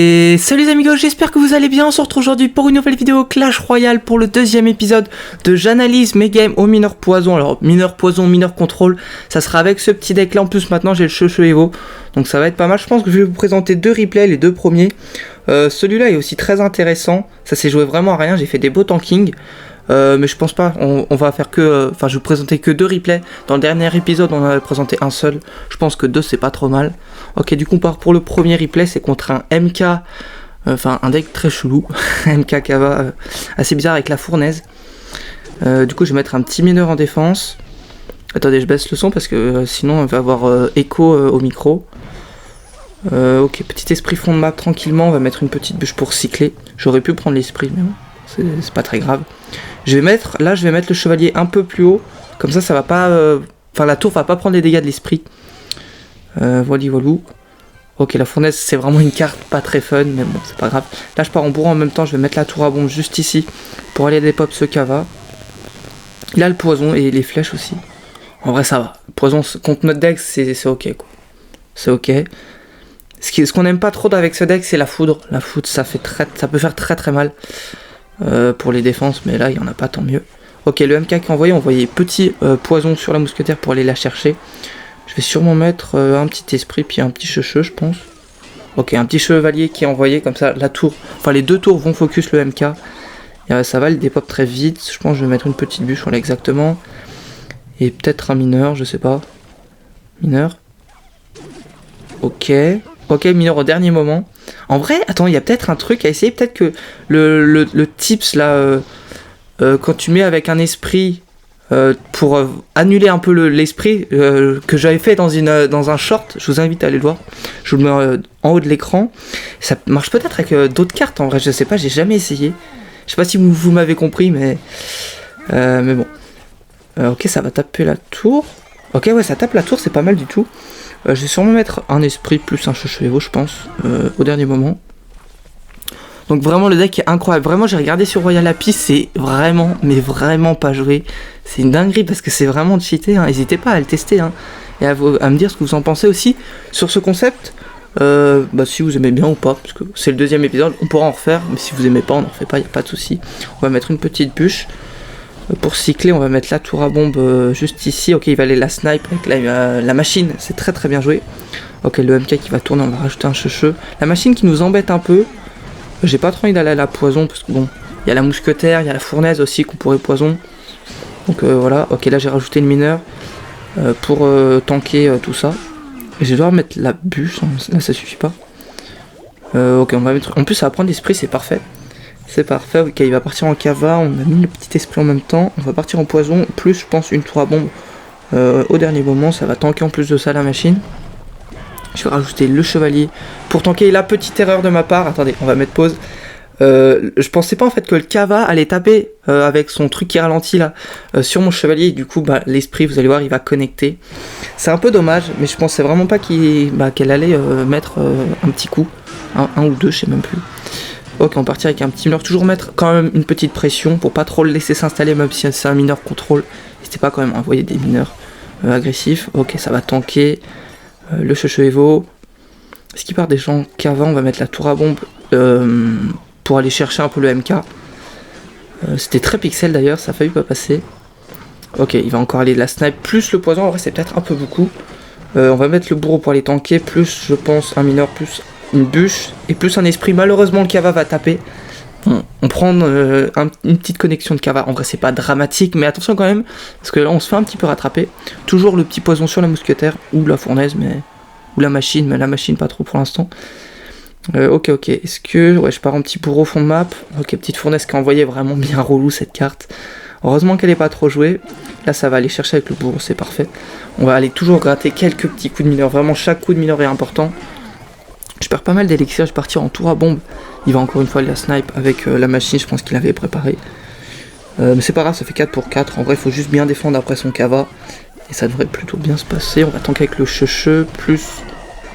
Et salut les amigos, j'espère que vous allez bien. On se retrouve aujourd'hui pour une nouvelle vidéo Clash Royale pour le deuxième épisode de j'analyse mes games au mineur poison. Alors mineur poison, mineur contrôle, ça sera avec ce petit deck là. En plus maintenant j'ai le Cheveux Evo, donc ça va être pas mal. Je pense que je vais vous présenter deux replays, les deux premiers. Celui-là est aussi très intéressant, ça s'est joué vraiment à rien, j'ai fait des beaux tankings. Mais je pense pas, on va faire que, enfin je vais vous présenter que deux replays. Dans le dernier épisode on avait présenté un seul, je pense que deux c'est pas trop mal. Ok, du coup on part pour le premier replay, c'est contre un MK, enfin un deck très chelou, MK Kava, assez bizarre avec la fournaise. Du coup je vais mettre un petit mineur en défense. Attendez, je baisse le son parce que sinon on va avoir écho au micro. Ok, petit esprit fond de map tranquillement, on va mettre une petite bûche pour cycler. J'aurais pu prendre l'esprit mais bon, c'est pas très grave. Je vais mettre le chevalier un peu plus haut, comme ça va pas, enfin la tour va pas prendre les dégâts de l'esprit. Voilou. Ok, la fournaise c'est vraiment une carte pas très fun, mais bon c'est pas grave. Là je pars en bourrant en même temps, je vais mettre la tour à bombe juste ici pour aller dépop ce Kava. Il a le poison et les flèches aussi. En vrai ça va. Le poison contre notre deck c'est ok quoi. C'est ok. Ce qu'on aime pas trop avec ce deck c'est la foudre. La foudre ça peut faire très mal. Pour les défenses, mais là il n'y en a pas, tant mieux. Ok, le MK qui est envoyé, on voyait petit poison sur la mousquetaire pour aller la chercher. Je vais sûrement mettre un petit esprit puis un petit cheveu, je pense. Ok, un petit chevalier qui est envoyé, comme ça la tour, enfin les deux tours vont focus le MK. Et, ça va, le dépop très vite. Je pense que je vais mettre une petite bûche, voilà exactement. Et peut-être un mineur, je sais pas. Mineur. Ok, mineur au dernier moment. En vrai, attends, il y a peut-être un truc à essayer. Peut-être que le tips là, quand tu mets avec un esprit pour annuler un peu l'esprit que j'avais fait dans un short, je vous invite à aller le voir. Je vous le mets en haut de l'écran. Ça marche peut-être avec d'autres cartes. En vrai, je sais pas, j'ai jamais essayé. Je sais pas si vous m'avez compris, mais bon. Ok, ça va taper la tour. Ok, ouais, ça tape la tour, c'est pas mal du tout. Je vais sûrement mettre un esprit plus un Cheveux, je pense, au dernier moment. Donc vraiment le deck est incroyable. Vraiment j'ai regardé sur Royal Lapis, c'est vraiment, mais vraiment pas joué. C'est une dinguerie parce que c'est vraiment cheaté. Hein. N'hésitez pas à le tester hein, et à me dire ce que vous en pensez aussi sur ce concept. Si vous aimez bien ou pas, parce que c'est le deuxième épisode, on pourra en refaire. Mais si vous aimez pas, on n'en refait pas, il n'y a pas de souci. On va mettre une petite bûche. Pour cycler, on va mettre la tour à bombe juste ici. Ok, il va aller la snipe avec la machine, c'est très bien joué. Ok, le MK qui va tourner, on va rajouter un cheveu. La machine qui nous embête un peu. J'ai pas trop envie d'aller à la poison parce que bon, il y a la mousquetaire, il y a la fournaise aussi qu'on pourrait poison. Donc voilà, ok, là j'ai rajouté le mineur pour tanker tout ça. Et je vais devoir mettre la bûche, là ça suffit pas. Ok, on va mettre. En plus, ça va prendre l'esprit, c'est parfait. C'est parfait, ok, il va partir en Kava, on a mis le petit esprit en même temps, on va partir en poison, plus je pense une tour à bombe au dernier moment, ça va tanker en plus de ça la machine. Je vais rajouter le chevalier pour tanker la petite erreur de ma part, attendez, on va mettre pause. Je pensais pas en fait que le Kava allait taper avec son truc qui ralentit là sur mon chevalier, et du coup l'esprit vous allez voir il va connecter. C'est un peu dommage, mais je pensais vraiment pas qu'elle allait mettre un petit coup, un ou deux, je sais même plus. Ok, on partir avec un petit mineur, toujours mettre quand même une petite pression pour pas trop le laisser s'installer, même si c'est un mineur contrôle. N'hésitez pas quand même à envoyer des mineurs agressifs. Ok, ça va tanker le Cheveux Evo. Ce qui part des gens qu'avant, on va mettre la tour à bombe pour aller chercher un peu le MK. C'était très pixel d'ailleurs, ça a failli pas passer. Ok, il va encore aller de la snipe, plus le poison, en vrai c'est peut-être un peu beaucoup. On va mettre le bourreau pour aller tanker, plus je pense un mineur, plus une bûche et plus un esprit. Malheureusement le Kava va taper. On prend une petite connexion de Kava. En vrai c'est pas dramatique, mais attention quand même parce que là on se fait un petit peu rattraper. Toujours le petit poison sur la mousquetaire ou la fournaise, ou la machine, mais la machine pas trop pour l'instant. Ok, est-ce que ouais, je pars en petit bourreau au fond de map. Ok, petite fournaise qui a envoyé vraiment bien relou cette carte. Heureusement qu'elle est pas trop jouée. Là ça va aller chercher avec le bourreau, c'est parfait. On va aller toujours gratter quelques petits coups de mineur. Vraiment chaque coup de mineur est important. Je perds pas mal d'élixir, je vais partir en tour à bombe. Il va encore une fois aller la snipe avec la machine, je pense qu'il avait préparé. Mais c'est pas grave, ça fait 4 pour 4. En vrai, il faut juste bien défendre après son Kava. Et ça devrait plutôt bien se passer. On va tanker avec le cheveu, plus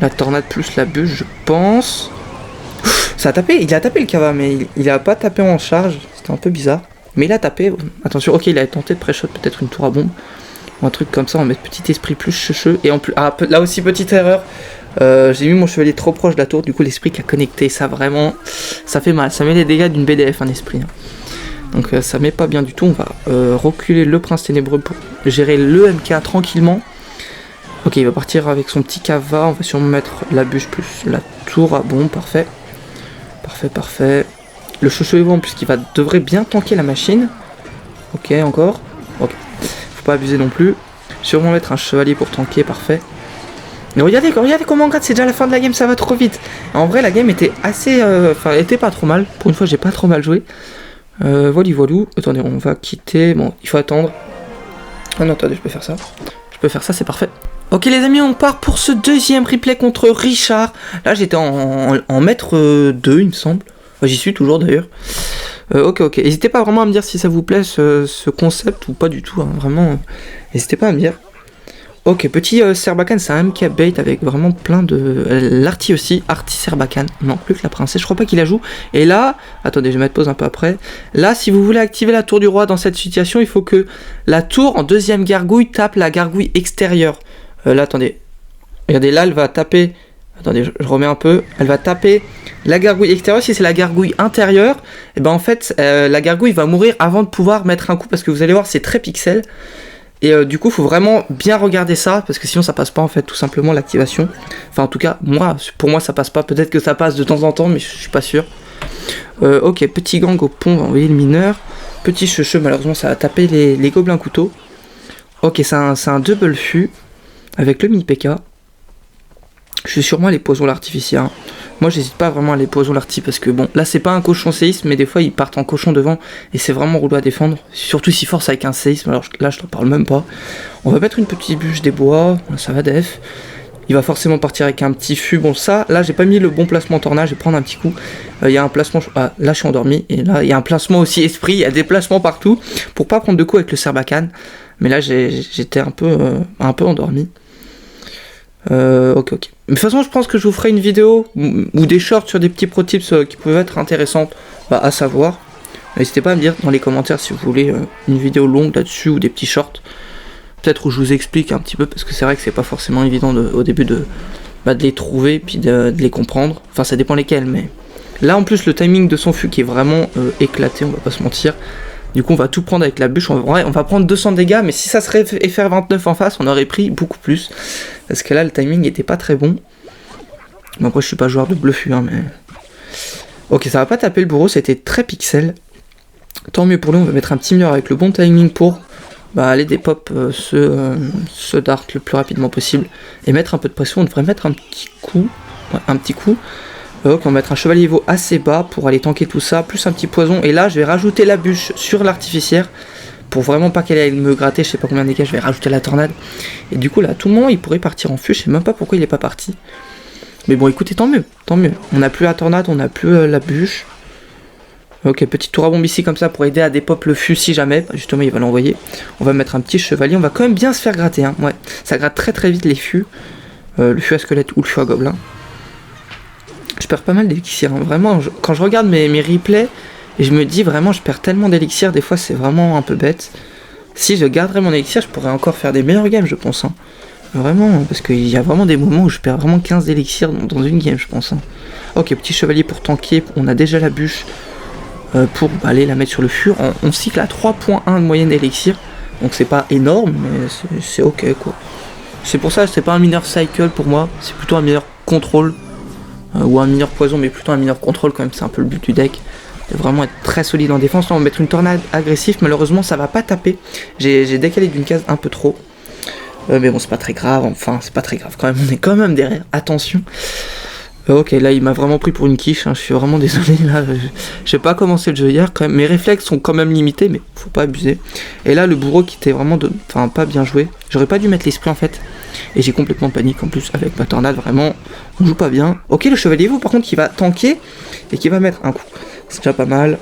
la tornade, plus la bûche, je pense. Ça a tapé, il a tapé le Kava, mais il a pas tapé en charge. C'était un peu bizarre. Mais il a tapé. Attention, ok, il a tenté de pré-shot peut-être une tour à bombe. Ou un truc comme ça, on va mettre petit esprit plus cheveu. Et en plus, là aussi, petite erreur. J'ai mis mon chevalier trop proche de la tour, du coup l'esprit qui a connecté, ça vraiment, ça fait mal, ça met les dégâts d'une BDF un esprit. Hein. Donc ça met pas bien du tout, on va reculer le prince ténébreux pour gérer le MK tranquillement. Ok, il va partir avec son petit cava, on va sûrement mettre la bûche plus la tour, ah bon, parfait. Parfait. Le chevalier en plus qui devrait bien tanker la machine. Ok, encore. Ok, faut pas abuser non plus. Sûrement mettre un chevalier pour tanker, parfait. Mais regardez comment on gratte, c'est déjà la fin de la game, ça va trop vite. En vrai, la game était assez... Enfin, elle était pas trop mal. Pour une fois, j'ai pas trop mal joué. Voilou. Attendez, on va quitter. Bon, il faut attendre. Ah non, attendez, je peux faire ça. C'est parfait. Ok les amis, on part pour ce deuxième replay contre Richard. Là, j'étais en maître 2, il me semble. Enfin, j'y suis toujours d'ailleurs. Ok. N'hésitez pas vraiment à me dire si ça vous plaît ce concept ou pas du tout. Hein. Vraiment, n'hésitez pas à me dire. Ok, petit Serbacane, c'est un MK bait avec vraiment plein de... L'arty aussi, Arty Serbacane. Il manque plus que la princesse, je crois pas qu'il la joue. Et là, attendez, je vais mettre pause un peu après. Là, si vous voulez activer la tour du roi dans cette situation, il faut que la tour en deuxième gargouille tape la gargouille extérieure. Là, attendez. Regardez, là, elle va taper... Attendez, je remets un peu. Elle va taper la gargouille extérieure. Si c'est la gargouille intérieure, et ben en fait, la gargouille va mourir avant de pouvoir mettre un coup. Parce que vous allez voir, c'est très pixel. Et du coup, il faut vraiment bien regarder ça, parce que sinon ça passe pas en fait, tout simplement l'activation. Enfin, en tout cas, pour moi ça passe pas. Peut-être que ça passe de temps en temps, mais je suis pas sûr. Ok, petit gang au pont, on va envoyer le mineur. Petit cheveu, malheureusement ça va taper les gobelins couteaux. Ok, c'est un double fût avec le mini PK. Je suis sûrement les poisons l'artificiel. Hein. Moi j'hésite pas vraiment à les poisons l'arti parce que bon, là c'est pas un cochon séisme, mais des fois ils partent en cochon devant et c'est vraiment relou à défendre. Surtout s'ils forcent avec un séisme, alors là je t'en parle même pas. On va mettre une petite bûche des bois, ça va def. Il va forcément partir avec un petit fût. Bon ça, là j'ai pas mis le bon placement tornade, je vais prendre un petit coup. Il y a un placement, là je suis endormi, et là il y a un placement aussi esprit, il y a des placements partout pour pas prendre de coups avec le Serbacane. Mais là j'étais un peu endormi. Ok. Mais de toute façon, je pense que je vous ferai une vidéo ou des shorts sur des petits pro tips qui peuvent être intéressantes à savoir. N'hésitez pas à me dire dans les commentaires si vous voulez une vidéo longue là-dessus ou des petits shorts. Peut-être où je vous explique un petit peu parce que c'est vrai que c'est pas forcément évident au début de les trouver puis de les comprendre. Enfin, ça dépend lesquels, mais là en plus le timing de son fût qui est vraiment éclaté, on va pas se mentir. Du coup on va tout prendre avec la bûche, on va prendre 200 dégâts, mais si ça serait FR29 en face, on aurait pris beaucoup plus. Parce que là le timing était pas très bon. Bon, après je suis pas joueur de bleu fût, hein, mais... Ok, ça va pas taper le bourreau, c'était très pixel. Tant mieux pour lui, on va mettre un petit mur avec le bon timing pour aller dépop ce dart le plus rapidement possible. Et mettre un peu de pression, on devrait mettre un petit coup. Ouais, un petit coup. Donc on va mettre un chevalier niveau assez bas pour aller tanker tout ça, plus un petit poison. Et là je vais rajouter la bûche sur l'artificière pour vraiment pas qu'elle aille me gratter, je sais pas combien de dégâts, je vais rajouter la tornade. Et du coup là, à tout moment il pourrait partir en fût, je sais même pas pourquoi il est pas parti. Mais bon écoutez, tant mieux. On n'a plus la tornade, on n'a plus la bûche. Ok, petite tour à bombe ici comme ça pour aider à dépop le fût si jamais, justement il va l'envoyer. On va mettre un petit chevalier, on va quand même bien se faire gratter, hein. Ouais, ça gratte très vite les fûts. Le fût à squelette ou le fût à gobelin. Je perds pas mal d'élixir, hein. Vraiment, quand je regarde mes replays, et je me dis vraiment je perds tellement d'élixir, des fois c'est vraiment un peu bête. Si je garderais mon élixir, je pourrais encore faire des meilleures games je pense, hein. Vraiment, parce qu'il y a vraiment des moments où je perds vraiment 15 élixirs dans une game je pense, hein. Ok, petit chevalier pour tanker, on a déjà la bûche pour aller la mettre sur le fur. On cycle à 3.1 de moyenne d'élixir, donc c'est pas énorme, mais c'est ok quoi. C'est pour ça, c'est pas un mineur cycle pour moi, c'est plutôt un mineur contrôle. Ou un mineur poison, mais plutôt un mineur contrôle quand même, c'est un peu le but du deck. De vraiment être très solide en défense. Là on va mettre une tornade agressive, malheureusement ça va pas taper. J'ai décalé d'une case un peu trop. Mais bon c'est pas très grave, enfin c'est pas très grave quand même, on est quand même derrière, attention. Ok, là il m'a vraiment pris pour une quiche, hein. Je suis vraiment désolé, là j'ai pas commencé le jeu hier quand même. Mes réflexes sont quand même limités, mais faut pas abuser. Et là le bourreau qui était vraiment pas bien joué. J'aurais pas dû mettre l'esprit en fait. Et j'ai complètement panique en plus avec ma tornade, vraiment on joue pas bien. Ok, le chevalier vous par contre qui va tanker et qui va mettre un coup, c'est déjà pas mal.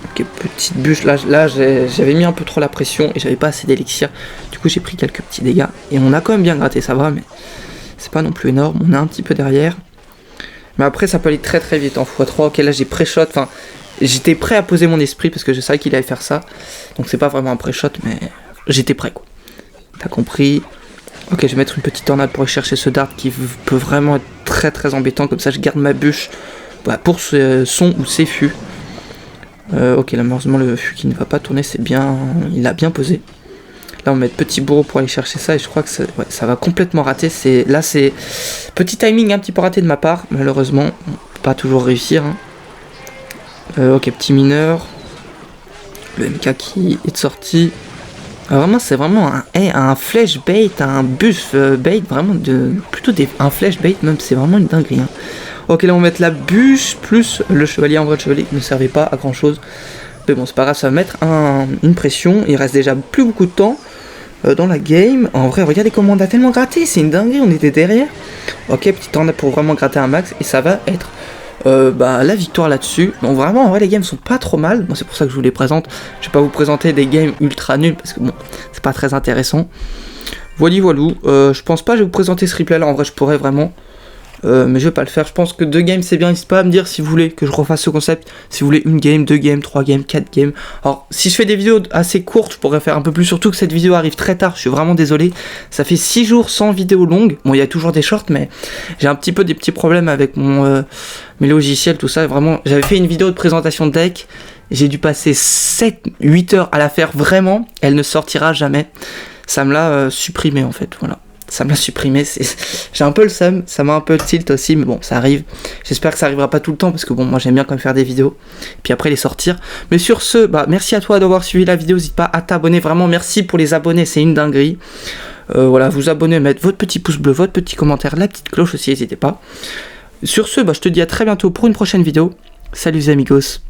Ok, petite bûche, là j'avais mis un peu trop la pression et j'avais pas assez d'élixir. Du coup j'ai pris quelques petits dégâts et on a quand même bien gratté, ça va, mais c'est pas non plus énorme, on est un petit peu derrière. Mais après ça peut aller très vite en x3. Ok, là j'ai pré-shot, enfin j'étais prêt à poser mon esprit parce que je savais qu'il allait faire ça. Donc c'est pas vraiment un pré-shot, mais j'étais prêt quoi. T'as compris. Ok, je vais mettre une petite tornade pour aller chercher ce dart qui peut vraiment être très très embêtant. Comme ça, je garde ma bûche pour son ou ses fûts. Ok, là, malheureusement, le fût qui ne va pas tourner, c'est bien. Il a bien posé. Là, on va mettre petit bourreau pour aller chercher ça. Et je crois que ça va complètement rater. Là, c'est petit timing un petit peu raté de ma part. Malheureusement, on peut pas toujours réussir. Hein. Ok, petit mineur. Le MK qui est sorti. Alors vraiment, c'est vraiment un flash bait, un buff bait, vraiment plutôt un flash bait même, c'est vraiment une dinguerie. Hein. Ok, là on va mettre la bûche plus le chevalier. En vrai, le chevalier ne servait pas à grand chose. Mais bon, c'est pas grave, ça va mettre une pression. Il reste déjà plus beaucoup de temps dans la game. En vrai, regardez comment on a tellement gratté, c'est une dinguerie, on était derrière. Ok, petite tornade pour vraiment gratter un max et ça va être la victoire là-dessus. Donc vraiment, en vrai, les games sont pas trop mal. Bon, c'est pour ça que je vous les présente. Je vais pas vous présenter des games ultra nuls parce que bon, c'est pas très intéressant. Voilà, je pense pas que je vais vous présenter ce replay là. En vrai, je pourrais vraiment, mais je vais pas le faire. Je pense que 2 games c'est bien. N'hésitez pas à me dire si vous voulez que je refasse ce concept. Si vous voulez 1 game, 2 games, 3 games, 4 games. Alors, si je fais des vidéos assez courtes, je pourrais faire un peu plus. Surtout que cette vidéo arrive très tard. Je suis vraiment désolé. Ça fait 6 jours sans vidéo longue. Bon, il y a toujours des shorts, mais j'ai un petit peu des petits problèmes avec mes logiciels, tout ça. Vraiment, j'avais fait une vidéo de présentation de deck. J'ai dû passer 7-8 heures à la faire. Vraiment, elle ne sortira jamais. Ça me l'a supprimé en fait. Voilà. Ça me l'a supprimé, j'ai un peu le seum, ça m'a un peu tilt aussi, mais bon, ça arrive. J'espère que ça arrivera pas tout le temps, parce que bon, moi j'aime bien quand même faire des vidéos, puis après les sortir. Mais sur ce, merci à toi d'avoir suivi la vidéo, n'hésite pas à t'abonner, vraiment merci pour les abonnés, c'est une dinguerie. Voilà, vous abonnez, mettre votre petit pouce bleu, votre petit commentaire, la petite cloche aussi, n'hésitez pas. Sur ce, je te dis à très bientôt pour une prochaine vidéo. Salut les amigos.